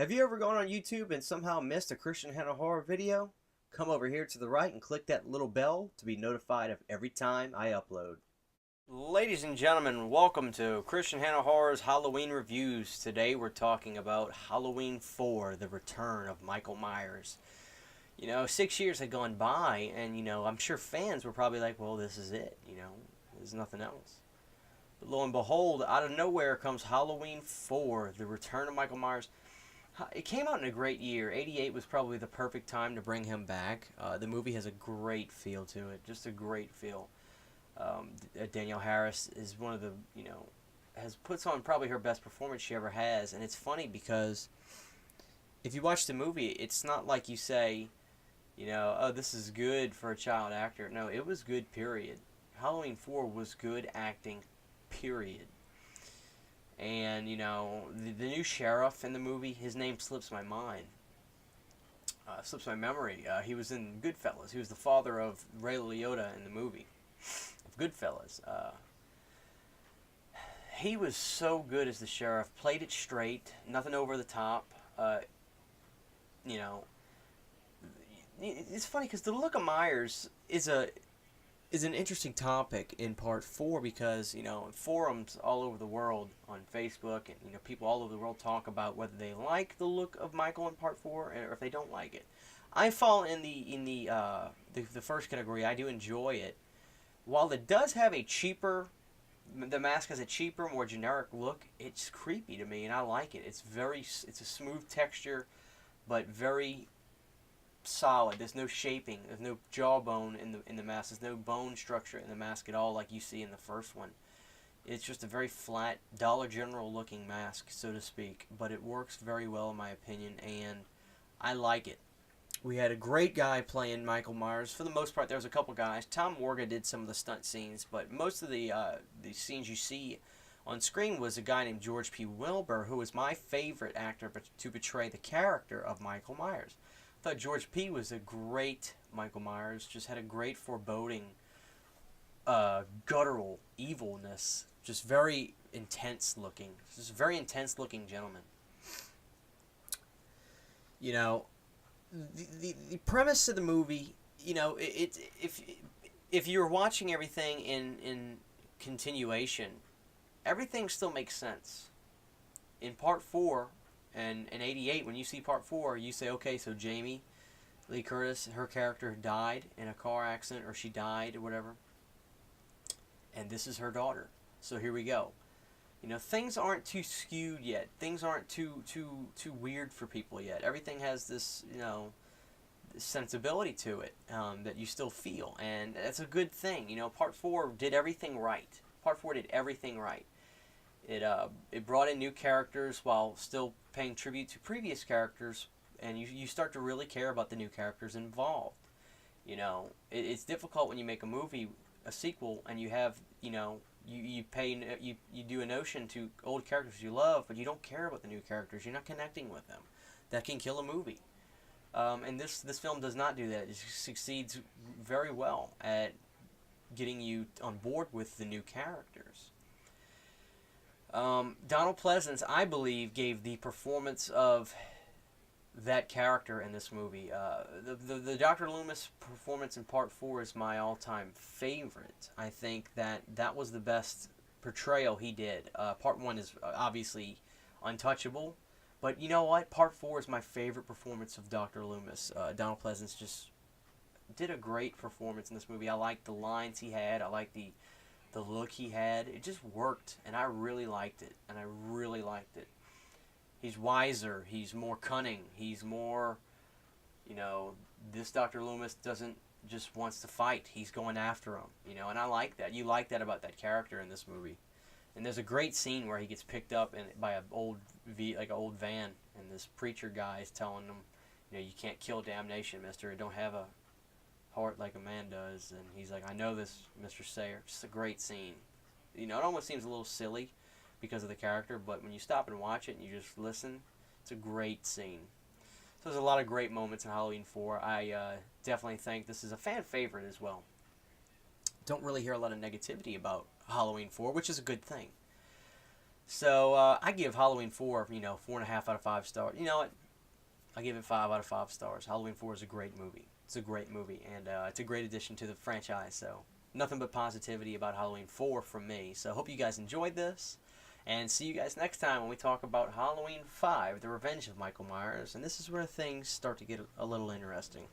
Have you ever gone on YouTube and somehow missed a Christian Hannah horror video? Come over here to the right and click that little bell to be notified of every time I upload. Ladies and gentlemen, welcome to Christian Hannah Horror's Halloween Reviews. Today we're talking about Halloween 4, The Return of Michael Myers. 6 years had gone by, and, I'm sure fans were probably like, well, this is it, there's nothing else. But lo and behold, out of nowhere comes Halloween 4, The Return of Michael Myers. It came out in a great year. 88 was probably the perfect time to bring him back. The movie has a great feel to it, just a great feel. Danielle Harris is one of the, has puts on probably her best performance she ever has. And it's funny because if you watch the movie, it's not like you say, oh, this is good for a child actor. No, it was good, period. Halloween 4 was good acting, period. And, the new sheriff in the movie, his name slips my mind. Slips my memory. He was in Goodfellas. He was the father of Ray Liotta in the movie of Goodfellas. He was so good as the sheriff. Played it straight. Nothing over the top. It's funny because the look of Myers is an interesting topic in part 4 because, in forums all over the world on Facebook and, people all over the world talk about whether they like the look of Michael in part 4 or if they don't like it. I fall in the first category. I do enjoy it. While it does have the mask has a cheaper, more generic look, it's creepy to me and I like it. It's a smooth texture, but very solid. There's no shaping. There's no jawbone in the mask. There's no bone structure in the mask at all like you see in the first one. It's just a very flat Dollar General looking mask, so to speak, but it works very well in my opinion and I like it. We had a great guy playing Michael Myers. For the most part, there was a couple guys. Tom Morgan did some of the stunt scenes, but most of the scenes you see on screen was a guy named George P. Wilbur, who was my favorite actor to portray the character of Michael Myers. I thought George P. was a great Michael Myers, just had a great foreboding, guttural evilness, just very intense looking. Just a very intense looking gentleman. The premise of the movie, if you're watching everything in continuation, everything still makes sense. In part 4, and in 88, when you see part 4, you say, okay, so Jamie Lee Curtis, her character died in a car accident, or she died, or whatever, and this is her daughter. So here we go. Things aren't too skewed yet. Things aren't too weird for people yet. Everything has this, sensibility to it that you still feel, and that's a good thing. Part 4 did everything right. Part 4 did everything right. It brought in new characters while still paying tribute to previous characters, and you start to really care about the new characters involved. It's difficult when you make a sequel, and you have, you do a notion to old characters you love, but you don't care about the new characters. You're not connecting with them. That can kill a movie. And this film does not do that. It succeeds very well at getting you on board with the new characters. Donald Pleasence, I believe, gave the performance of that character in this movie. The Dr. Loomis performance in part 4 is my all-time favorite. I think that was the best portrayal he did. Part 1 is obviously untouchable, but you know what? Part 4 is my favorite performance of Dr. Loomis. Donald Pleasence just did a great performance in this movie. I liked the lines he had. I liked the look he had. It just worked, and I really liked it. He's wiser. He's more cunning. He's more, this Dr. Loomis doesn't just wants to fight. He's going after him, and I like that. You like that about that character in this movie. And there's a great scene where he gets picked up by an old van, and this preacher guy is telling him, you can't kill damnation, mister. It don't have a heart like a man does. And he's like, I know this, Mr. Sayer. Just a great scene. It almost seems a little silly because of the character, but when you stop and watch it and you just listen, it's a great scene. So there's a lot of great moments in Halloween 4. I definitely think this is a fan favorite as well. Don't really hear a lot of negativity about Halloween 4, which is a good thing. So I give Halloween 4, 4.5 out of 5 stars. You know what? I give it 5 out of 5 stars. Halloween 4 is a great movie. It's a great movie, and it's a great addition to the franchise. So nothing but positivity about Halloween 4 from me. So hope you guys enjoyed this, and see you guys next time when we talk about Halloween 5, The Revenge of Michael Myers. And this is where things start to get a little interesting.